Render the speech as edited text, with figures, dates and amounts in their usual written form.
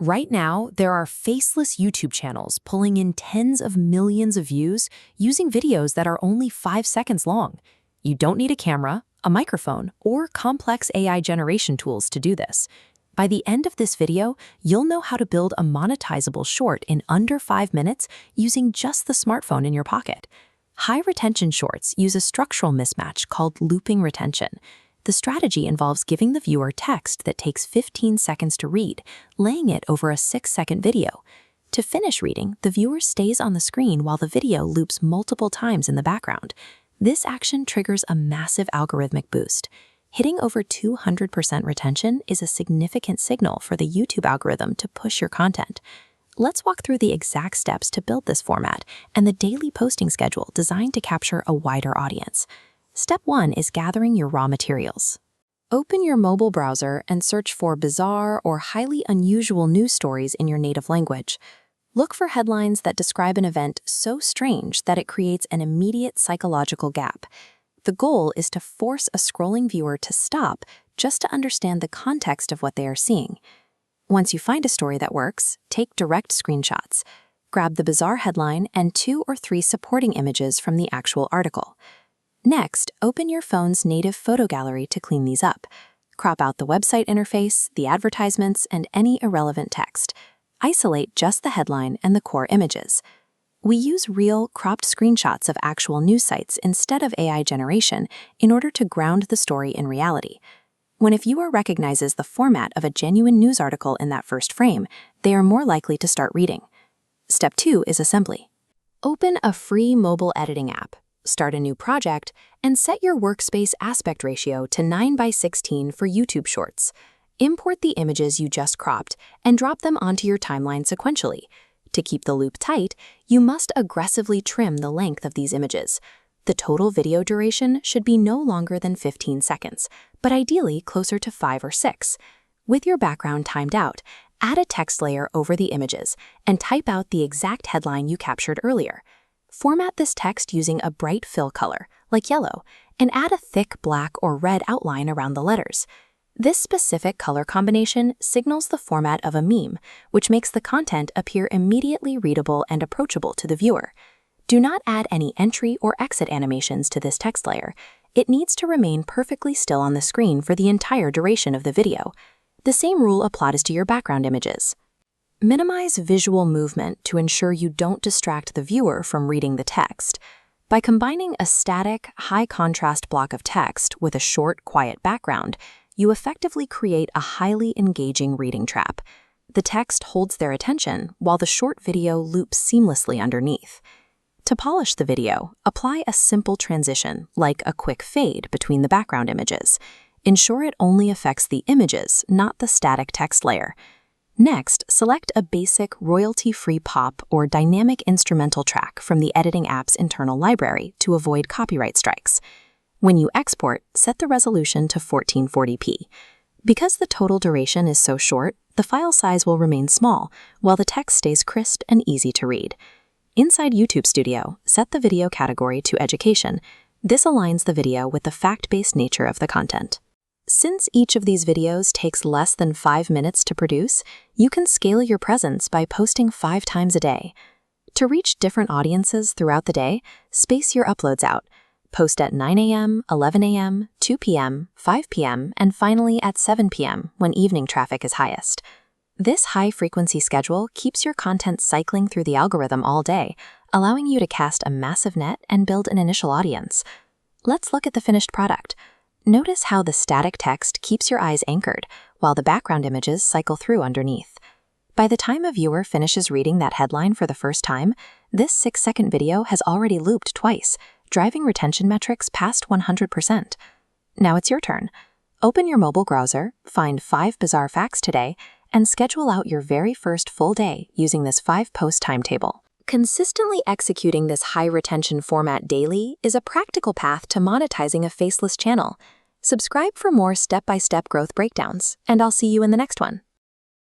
Right now, there are faceless YouTube channels pulling in tens of millions of views using videos that are only 5 seconds long. You don't need a camera, a microphone, or complex AI generation tools to do this. By the end of this video, you'll know how to build a monetizable short in under 5 minutes using just the smartphone in your pocket. High-retention shorts use a structural mismatch called looping retention. The strategy involves giving the viewer text that takes 15 seconds to read, laying it over a 6-second video. To finish reading, the viewer stays on the screen while the video loops multiple times in the background. This action triggers a massive algorithmic boost. Hitting over 200% retention is a significant signal for the YouTube algorithm to push your content. Let's walk through the exact steps to build this format and the daily posting schedule designed to capture a wider audience. Step 1 is gathering your raw materials. Open your mobile browser and search for bizarre or highly unusual news stories in your native language. Look for headlines that describe an event so strange that it creates an immediate psychological gap. The goal is to force a scrolling viewer to stop just to understand the context of what they are seeing. Once you find a story that works, take direct screenshots. Grab the bizarre headline and 2 or 3 supporting images from the actual article. Next, open your phone's native photo gallery to clean these up. Crop out the website interface, the advertisements, and any irrelevant text. Isolate just the headline and the core images. We use real, cropped screenshots of actual news sites instead of AI generation in order to ground the story in reality. When a viewer recognizes the format of a genuine news article in that first frame, they are more likely to start reading. Step 2 is assembly. Open a free mobile editing app. Start a new project, and set your workspace aspect ratio to 9:16 for YouTube Shorts. Import the images you just cropped and drop them onto your timeline sequentially. To keep the loop tight, you must aggressively trim the length of these images. The total video duration should be no longer than 15 seconds, but ideally closer to 5 or 6. With your background timed out, add a text layer over the images and type out the exact headline you captured earlier. Format this text using a bright fill color, like yellow, and add a thick black or red outline around the letters. This specific color combination signals the format of a meme, which makes the content appear immediately readable and approachable to the viewer. Do not add any entry or exit animations to this text layer. It needs to remain perfectly still on the screen for the entire duration of the video. The same rule applies to your background images. Minimize visual movement to ensure you don't distract the viewer from reading the text. By combining a static, high-contrast block of text with a short, quiet background, you effectively create a highly engaging reading trap. The text holds their attention while the short video loops seamlessly underneath. To polish the video, apply a simple transition, like a quick fade between the background images. Ensure it only affects the images, not the static text layer. Next, select a basic royalty-free pop or dynamic instrumental track from the editing app's internal library to avoid copyright strikes. When you export, set the resolution to 1440p. Because the total duration is so short, the file size will remain small, while the text stays crisp and easy to read. Inside YouTube Studio, set the video category to education. This aligns the video with the fact-based nature of the content. Since each of these videos takes less than 5 minutes to produce, you can scale your presence by posting 5 times a day. To reach different audiences throughout the day, space your uploads out. Post at 9 a.m., 11 a.m., 2 p.m., 5 p.m., and finally at 7 p.m. when evening traffic is highest. This high-frequency schedule keeps your content cycling through the algorithm all day, allowing you to cast a massive net and build an initial audience. Let's look at the finished product. Notice how the static text keeps your eyes anchored, while the background images cycle through underneath. By the time a viewer finishes reading that headline for the first time, this 6-second video has already looped twice, driving retention metrics past 100%. Now it's your turn. Open your mobile browser, find 5 bizarre facts today, and schedule out your very first full day using this 5-post timetable. Consistently executing this high-retention format daily is a practical path to monetizing a faceless channel. Subscribe for more step-by-step growth breakdowns, and I'll see you in the next one.